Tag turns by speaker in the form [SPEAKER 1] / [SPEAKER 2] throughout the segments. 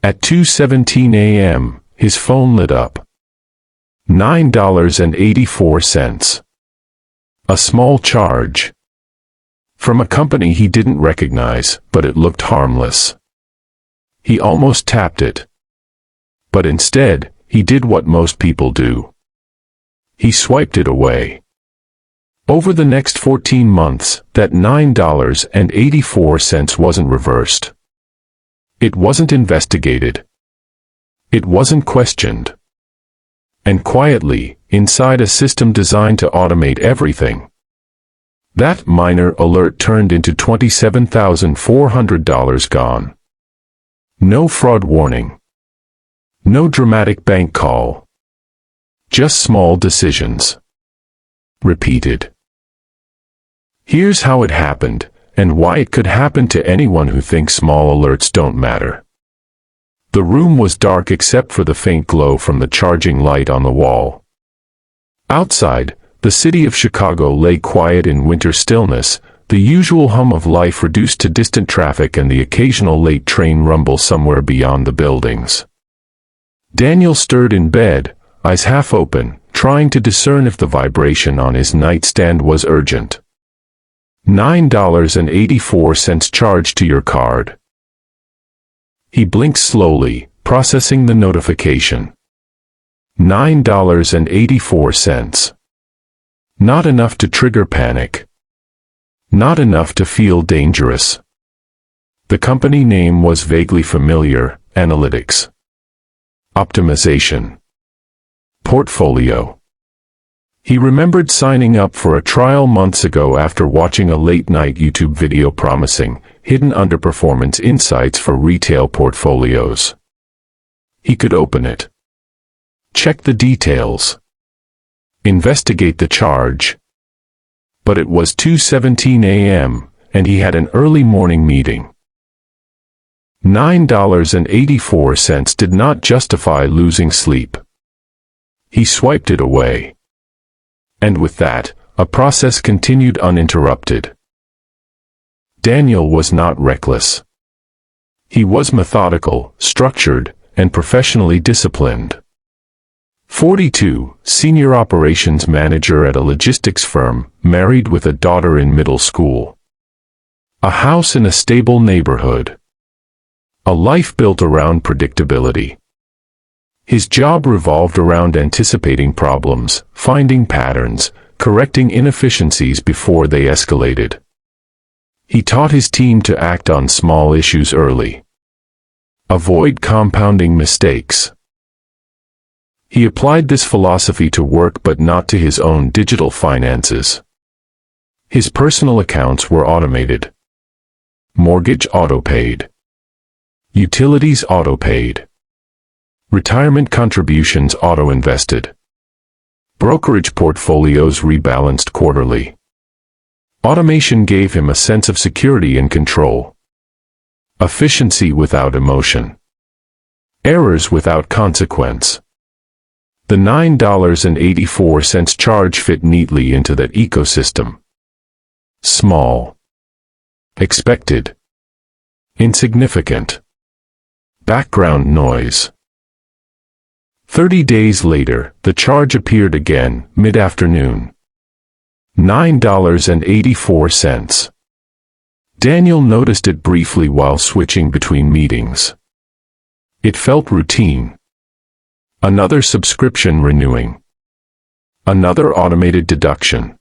[SPEAKER 1] At 2:17 a.m., his phone lit up. $9.84. A small charge. From a company he didn't recognize, but it looked harmless. He almost tapped it. But instead, he did what most people do. He swiped it away. Over the next 14 months, that $9.84 wasn't reversed. It wasn't investigated. It wasn't questioned. And quietly, inside a system designed to automate everything, that minor alert turned into $27,400 gone. No fraud warning. No dramatic bank call. Just small decisions. Repeated. Here's how it happened, and why it could happen to anyone who thinks small alerts don't matter. The room was dark except for the faint glow from the charging light on the wall. Outside, the city of Chicago lay quiet in winter stillness, the usual hum of life reduced to distant traffic and the occasional late train rumble somewhere beyond the buildings. Daniel stirred in bed, eyes half open, trying to discern if the vibration on his nightstand was urgent. $9.84 charged to your card. He blinked slowly, processing the notification. $9.84. Not enough to trigger panic. Not enough to feel dangerous. The company name was vaguely familiar: Analytics. Optimization. Portfolio. He remembered signing up for a trial months ago after watching a late-night YouTube video promising hidden underperformance insights for retail portfolios. He could open it. Check the details. Investigate the charge. But it was 2:17 a.m., and he had an early morning meeting. $9.84 did not justify losing sleep. He swiped it away. And with that, a process continued uninterrupted. Daniel was not reckless. He was methodical, structured, and professionally disciplined. 42, senior operations manager at a logistics firm, married with a daughter in middle school. A house in a stable neighborhood. A life built around predictability. His job revolved around anticipating problems, finding patterns, correcting inefficiencies before they escalated. He taught his team to act on small issues early. Avoid compounding mistakes. He applied this philosophy to work but not to his own digital finances. His personal accounts were automated. Mortgage auto-paid. Utilities auto-paid. Retirement contributions auto-invested. Brokerage portfolios rebalanced quarterly. Automation gave him a sense of security and control. Efficiency without emotion. Errors without consequence. The $9.84 charge fit neatly into that ecosystem. Small. Expected. Insignificant. Background noise. 30 days later, the charge appeared again, mid-afternoon. $9.84. Daniel noticed it briefly while switching between meetings. It felt routine. Another subscription renewing. Another automated deduction.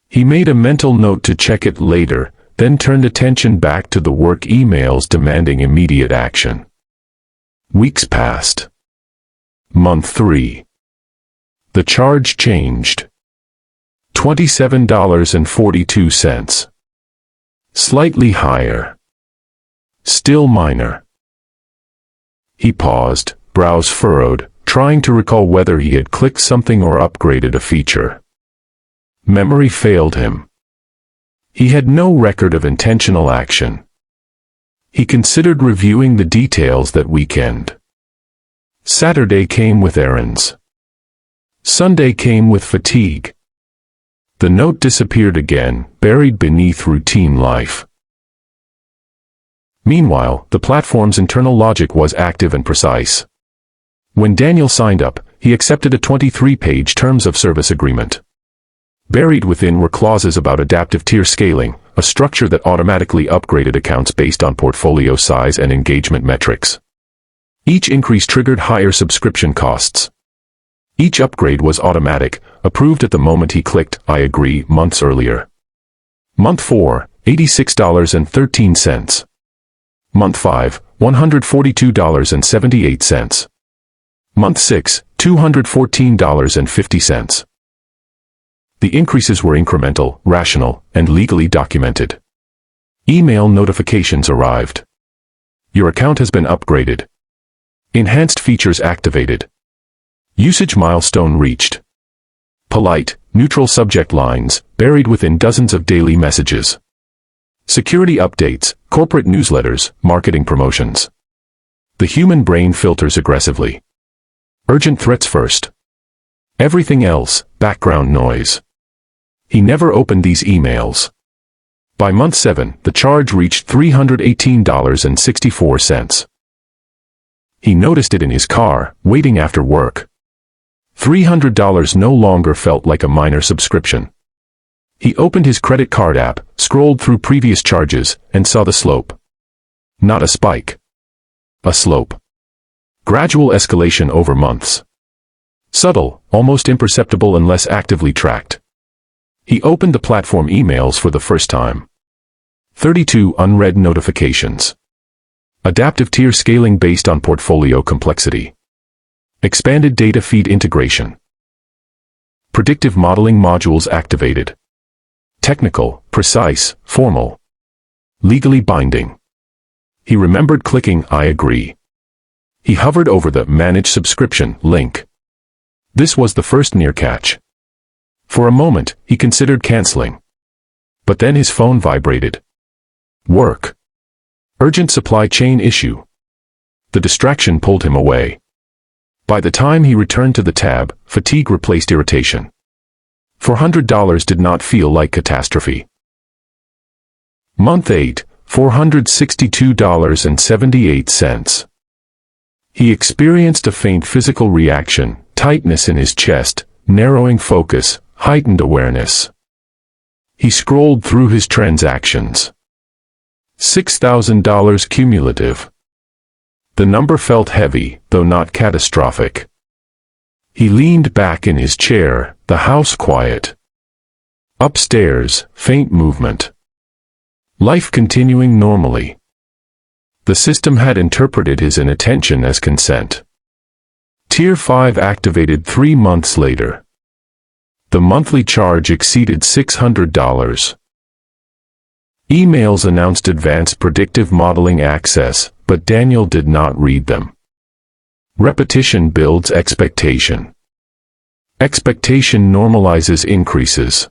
[SPEAKER 1] He made a mental note to check it later, then turned attention back to the work emails demanding immediate action. Weeks passed. Month 3. The charge changed. $27.42. Slightly higher. Still minor. He paused, brows furrowed, trying to recall whether he had clicked something or upgraded a feature. Memory failed him. He had no record of intentional action. He considered reviewing the details that weekend. Saturday came with errands. Sunday came with fatigue. The note disappeared again, buried beneath routine life. Meanwhile, the platform's internal logic was active and precise. When Daniel signed up, he accepted a 23-page terms of service agreement. Buried within were clauses about adaptive tier scaling, a structure that automatically upgraded accounts based on portfolio size and engagement metrics. Each increase triggered higher subscription costs. Each upgrade was automatic, approved at the moment he clicked "I agree" months earlier. Month 4, $86.13. Month 5, $142.78. Month 6, $214.50. The increases were incremental, rational, and legally documented. Email notifications arrived. Your account has been upgraded. Enhanced features activated. Usage milestone reached. Polite, neutral subject lines, buried within dozens of daily messages. Security updates, corporate newsletters, marketing promotions. The human brain filters aggressively. Urgent threats first. Everything else, background noise. He never opened these emails. By month 7, the charge reached $318.64. He noticed it in his car, waiting after work. $300 no longer felt like a minor subscription. He opened his credit card app, scrolled through previous charges, and saw the slope. Not a spike. A slope. Gradual escalation over months. Subtle, almost imperceptible unless actively tracked. He opened the platform emails for the first time. 32 unread notifications. Adaptive tier scaling based on portfolio complexity. Expanded data feed integration. Predictive modeling modules activated. Technical, precise, formal. Legally binding. He remembered clicking "I agree." He hovered over the "Manage Subscription" link. This was the first near catch. For a moment, he considered canceling. But then his phone vibrated. Work. Urgent supply chain issue. The distraction pulled him away. By the time he returned to the tab, fatigue replaced irritation. $400 did not feel like catastrophe. Month 8, $462.78. He experienced a faint physical reaction, tightness in his chest, narrowing focus, heightened awareness. He scrolled through his transactions. $6,000 cumulative. The number felt heavy, though not catastrophic. He leaned back in his chair, the house quiet. Upstairs, faint movement. Life continuing normally. The system had interpreted his inattention as consent. Tier 5 activated 3 months later. The monthly charge exceeded $600. Emails announced advanced predictive modeling access, but Daniel did not read them. Repetition builds expectation. Expectation normalizes increases.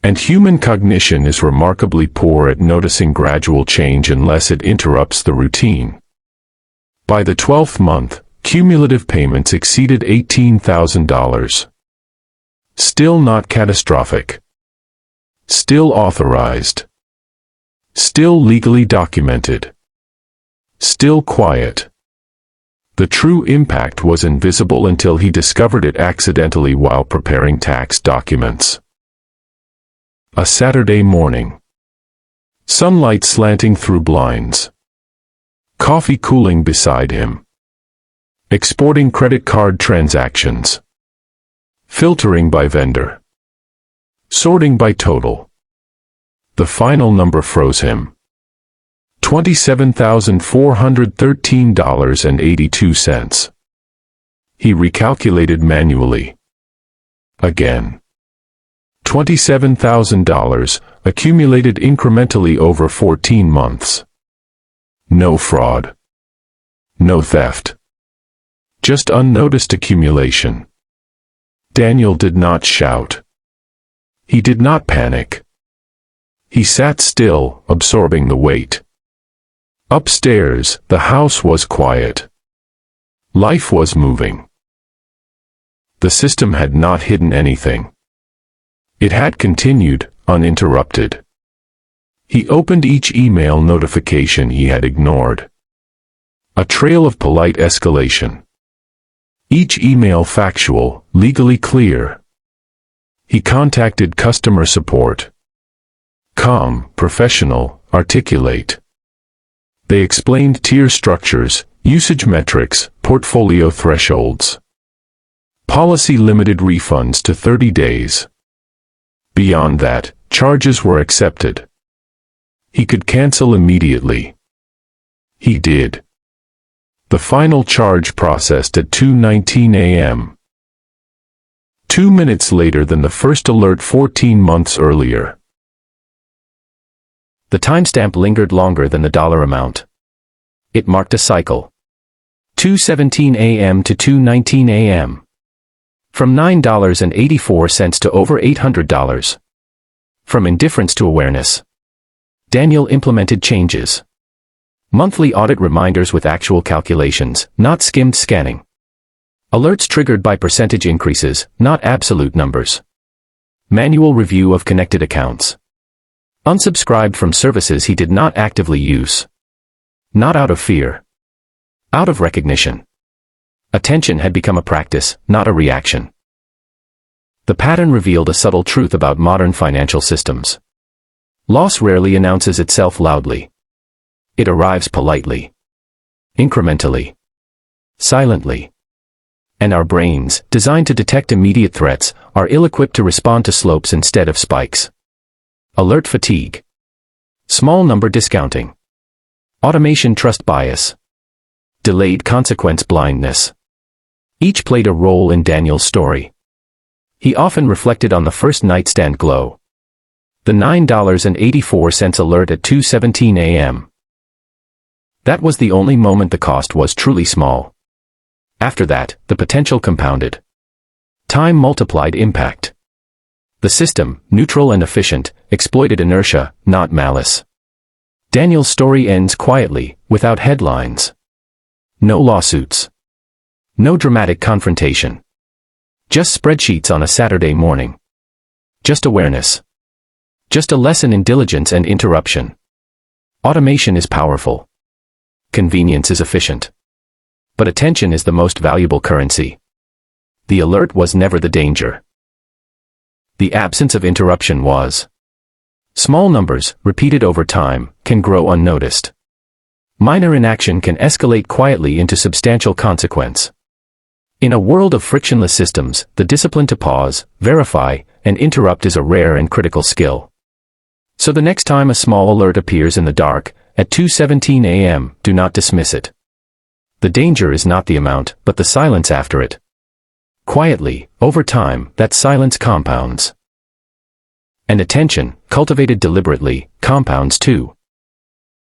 [SPEAKER 1] And human cognition is remarkably poor at noticing gradual change unless it interrupts the routine. By the 12th month, cumulative payments exceeded $18,000. Still not catastrophic. Still authorized. Still legally documented. Still quiet. The true impact was invisible until he discovered it accidentally while preparing tax documents. A Saturday morning. Sunlight slanting through blinds. Coffee cooling beside him. Exporting credit card transactions. Filtering by vendor. Sorting by total. The final number froze him. $27,413.82. He recalculated manually. Again. $27,000, accumulated incrementally over 14 months. No fraud. No theft. Just unnoticed accumulation. Daniel did not shout. He did not panic. He sat still, absorbing the weight. Upstairs, the house was quiet. Life was moving. The system had not hidden anything. It had continued, uninterrupted. He opened each email notification he had ignored. A trail of polite escalation. Each email factual, legally clear. He contacted customer support. Calm, professional, articulate. They explained tier structures, usage metrics, portfolio thresholds. Policy limited refunds to 30 days. Beyond that, charges were accepted. He could cancel immediately. He did. The final charge processed at 2:19 a.m. 2 minutes later than the first alert 14 months earlier.
[SPEAKER 2] The timestamp lingered longer than the dollar amount. It marked a cycle. 2:17 a.m. to 2:19 a.m. From $9.84 to over $800. From indifference to awareness. Daniel implemented changes. Monthly audit reminders with actual calculations, not skimmed scanning. Alerts triggered by percentage increases, not absolute numbers. Manual review of connected accounts. Unsubscribed from services he did not actively use. Not out of fear. Out of recognition. Attention had become a practice, not a reaction. The pattern revealed a subtle truth about modern financial systems. Loss rarely announces itself loudly. It arrives politely. Incrementally. Silently. And our brains, designed to detect immediate threats, are ill-equipped to respond to slopes instead of spikes. Alert fatigue. Small number discounting. Automation trust bias. Delayed consequence blindness. Each played a role in Daniel's story. He often reflected on the first nightstand glow. The $9.84 alert at 2:17 a.m. That was the only moment the cost was truly small. After that, the potential compounded. Time multiplied impact. The system, neutral and efficient, exploited inertia, not malice. Daniel's story ends quietly, without headlines. No lawsuits. No dramatic confrontation. Just spreadsheets on a Saturday morning. Just awareness. Just a lesson in diligence and interruption. Automation is powerful. Convenience is efficient. But attention is the most valuable currency. The alert was never the danger. The absence of interruption was. Small numbers, repeated over time, can grow unnoticed. Minor inaction can escalate quietly into substantial consequence. In a world of frictionless systems, the discipline to pause, verify, and interrupt is a rare and critical skill. So the next time a small alert appears in the dark, at 2:17 a.m., do not dismiss it. The danger is not the amount, but the silence after it. Quietly, over time, that silence compounds. And attention, cultivated deliberately, compounds too.